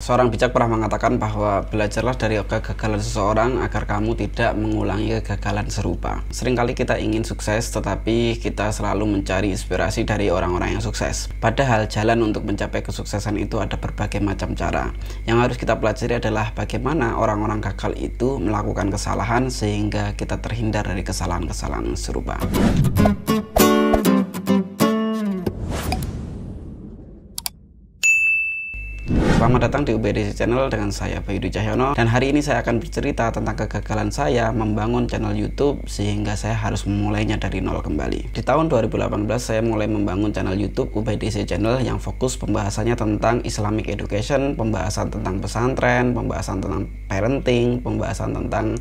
Seorang bijak pernah mengatakan bahwa belajarlah dari kegagalan seseorang agar kamu tidak mengulangi kegagalan serupa. Seringkali kita ingin sukses, tetapi kita selalu mencari inspirasi dari orang-orang yang sukses. Padahal jalan untuk mencapai kesuksesan itu ada berbagai macam cara. Yang harus kita pelajari adalah bagaimana orang-orang gagal itu melakukan kesalahan sehingga kita terhindar dari kesalahan-kesalahan serupa. Selamat datang di UBDC Channel dengan saya Bayu Dwi Cahyono, dan hari ini saya akan bercerita tentang kegagalan saya membangun channel YouTube sehingga saya harus memulainya dari nol kembali. Di tahun 2018 saya mulai membangun channel YouTube UBDC Channel yang fokus pembahasannya tentang Islamic Education, pembahasan tentang pesantren, pembahasan tentang parenting, pembahasan tentang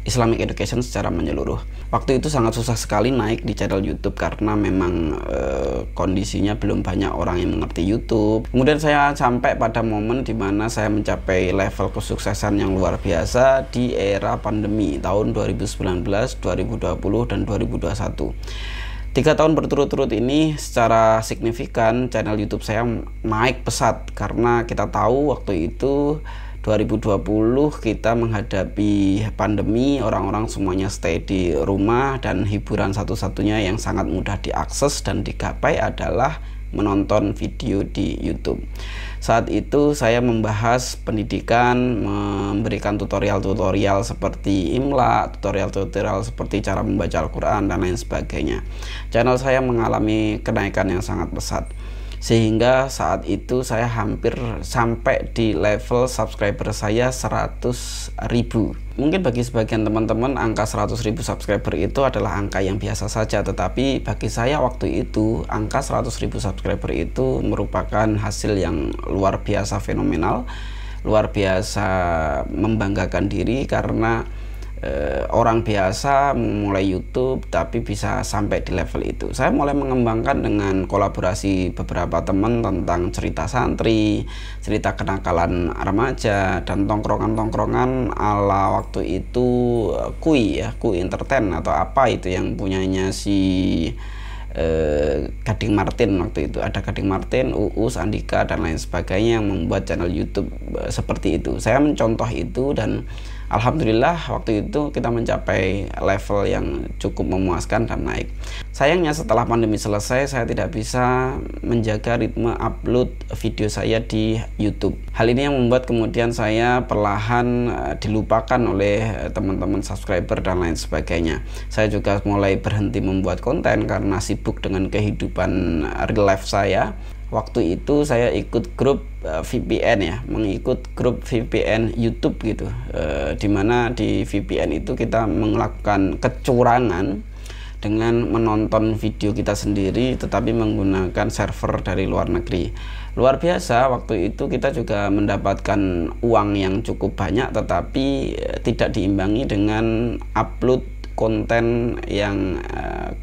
Islamic Education secara menyeluruh. Waktu itu sangat susah sekali naik di channel YouTube karena memang kondisinya belum banyak orang yang mengerti YouTube. Kemudian saya sampai pada momen dimana saya mencapai level kesuksesan yang luar biasa di era pandemi tahun 2019, 2020, dan 2021. 3 tahun berturut-turut ini secara signifikan channel YouTube saya naik pesat karena kita tahu waktu itu 2020 kita menghadapi pandemi, orang-orang semuanya stay di rumah, dan hiburan satu-satunya yang sangat mudah diakses dan digapai adalah menonton video di YouTube. Saat itu saya membahas pendidikan, memberikan tutorial-tutorial seperti imla, tutorial-tutorial seperti cara membaca Al-Quran, dan lain sebagainya. Channel saya mengalami kenaikan yang sangat pesat, sehingga saat itu saya hampir sampai di level subscriber saya 100.000. Mungkin bagi sebagian teman-teman angka 100.000 subscriber itu adalah angka yang biasa saja, tetapi bagi saya waktu itu angka 100.000 subscriber itu merupakan hasil yang luar biasa fenomenal, luar biasa membanggakan diri karena orang biasa memulai YouTube tapi bisa sampai di level itu. Saya mulai mengembangkan dengan kolaborasi beberapa teman tentang cerita santri, cerita kenakalan remaja, dan tongkrongan-tongkrongan ala waktu itu Kui Entertain atau apa itu yang punyanya si Gading Martin. Waktu itu ada Gading Martin, Uus, Andika, dan lain sebagainya yang membuat channel YouTube seperti itu. Saya mencontoh itu dan alhamdulillah waktu itu kita mencapai level yang cukup memuaskan dan naik. Sayangnya setelah pandemi selesai saya tidak bisa menjaga ritme upload video saya di YouTube. Hal ini yang membuat kemudian saya perlahan dilupakan oleh teman-teman subscriber dan lain sebagainya. Saya juga mulai berhenti membuat konten karena sibuk dengan kehidupan real life saya. Waktu itu saya ikut grup VPN mengikut grup VPN YouTube gitu, dimana di VPN itu kita melakukan kecurangan dengan menonton video kita sendiri tetapi menggunakan server dari luar negeri. Luar biasa, waktu itu kita juga mendapatkan uang yang cukup banyak tetapi tidak diimbangi dengan upload konten yang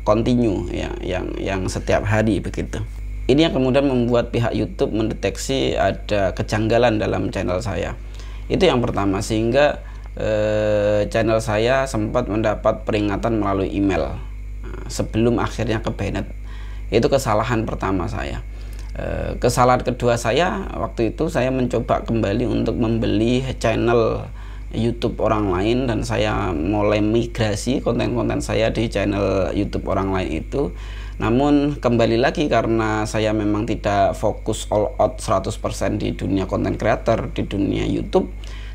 continue yang setiap hari begitu. Ini yang kemudian membuat pihak YouTube mendeteksi ada kejanggalan dalam channel saya. Itu yang pertama, sehingga channel saya sempat mendapat peringatan melalui email sebelum akhirnya ke banned. Itu kesalahan pertama saya. Kesalahan kedua saya waktu itu saya mencoba kembali untuk membeli channel YouTube orang lain dan saya mulai migrasi konten-konten saya di channel YouTube orang lain itu. Namun kembali lagi karena saya memang tidak fokus all out 100% di dunia content creator, di dunia YouTube,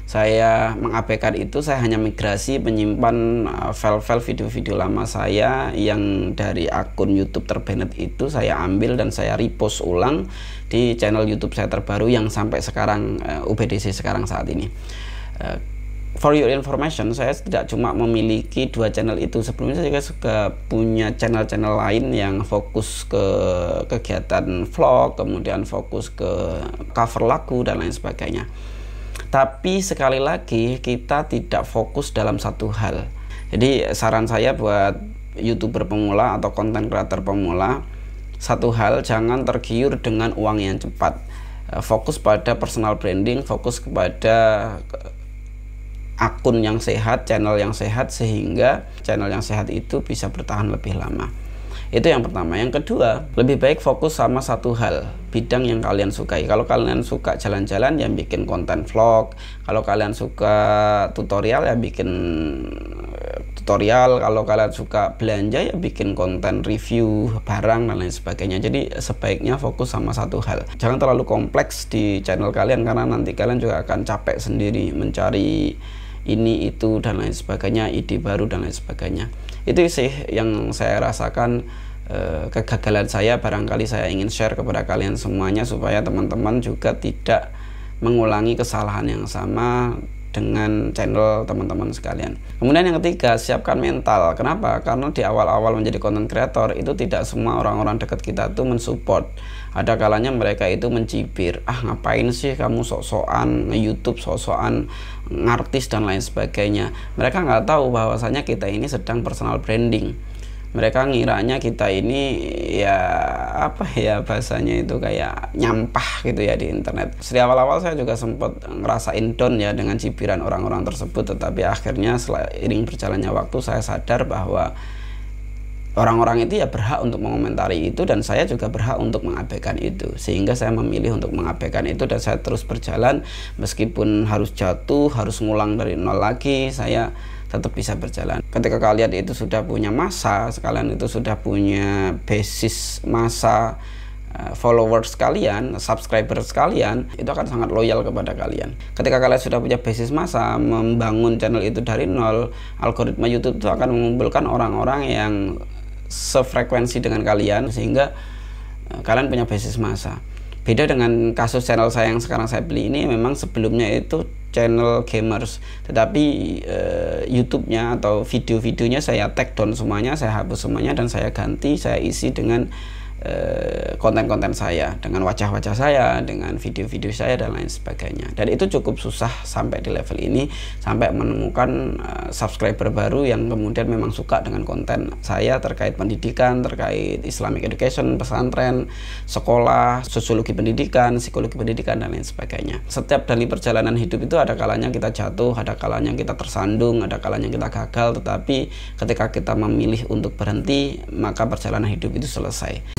saya mengabaikan itu. Saya hanya migrasi menyimpan file-file video-video lama saya yang dari akun YouTube terbanned itu saya ambil dan saya repost ulang di channel YouTube saya terbaru yang sampai sekarang UBDC sekarang saat ini. For your information, saya tidak cuma memiliki 2 channel itu. Sebelumnya saya juga punya channel-channel lain yang fokus ke kegiatan vlog, kemudian fokus ke cover lagu dan lain sebagainya. Tapi sekali lagi kita tidak fokus dalam satu hal. Jadi saran saya buat YouTuber pemula atau content creator pemula, satu hal, jangan tergiur dengan uang yang cepat. Fokus pada personal branding, fokus kepada akun yang sehat, channel yang sehat, sehingga channel yang sehat itu bisa bertahan lebih lama. Itu yang pertama. Yang kedua, lebih baik fokus sama satu hal, bidang yang kalian sukai. Kalau kalian suka jalan-jalan, ya bikin konten vlog. Kalau kalian suka tutorial, ya bikin tutorial. Kalau kalian suka belanja, ya bikin konten review barang dan lain sebagainya. Jadi sebaiknya fokus sama satu hal. Jangan terlalu kompleks di channel kalian, karena nanti kalian juga akan capek sendiri mencari ini itu dan lain sebagainya, ide baru dan lain sebagainya. Itu sih yang saya rasakan, kegagalan saya. Barangkali saya ingin share kepada kalian semuanya supaya teman-teman juga tidak mengulangi kesalahan yang sama dengan channel teman-teman sekalian. Kemudian yang ketiga, siapkan mental. Kenapa? Karena di awal-awal menjadi content creator itu tidak semua orang-orang dekat kita tuh mensupport. Ada kalanya mereka itu mencibir, ngapain sih kamu sok-sokan nge-YouTube, sok-sokan ngartis dan lain sebagainya. Mereka nggak tahu bahwasanya kita ini sedang personal branding. Mereka ngiranya kita ini ya apa ya bahasanya itu kayak nyampah gitu ya di internet. Dari awal-awal saya juga sempat ngerasain down ya dengan cibiran orang-orang tersebut, tetapi akhirnya seiring berjalannya waktu saya sadar bahwa orang-orang itu ya berhak untuk mengomentari itu, dan saya juga berhak untuk mengabaikan itu. Sehingga saya memilih untuk mengabaikan itu, dan saya terus berjalan meskipun harus jatuh, harus ngulang dari nol lagi, saya tetap bisa berjalan. Ketika kalian itu sudah punya massa, kalian itu sudah punya basis massa, followers kalian, subscribers kalian, itu akan sangat loyal kepada kalian. Ketika kalian sudah punya basis massa, membangun channel itu dari nol, algoritma YouTube itu akan mengumpulkan orang-orang yang sefrekuensi dengan kalian, sehingga kalian punya basis massa. Beda dengan kasus channel saya yang sekarang saya beli ini, memang sebelumnya itu channel gamers, tetapi YouTube-nya atau video-videonya saya take down semuanya, saya hapus semuanya, dan saya ganti, saya isi dengan konten-konten saya, dengan wajah-wajah saya, dengan video-video saya dan lain sebagainya. Dan itu cukup susah sampai di level ini, sampai menemukan subscriber baru yang kemudian memang suka dengan konten saya terkait pendidikan, terkait Islamic education, pesantren, sekolah, sosiologi pendidikan, psikologi pendidikan dan lain sebagainya. Setiap dari perjalanan hidup itu ada kalanya kita jatuh, ada kalanya kita tersandung, ada kalanya kita gagal, tetapi ketika kita memilih untuk berhenti, maka perjalanan hidup itu selesai.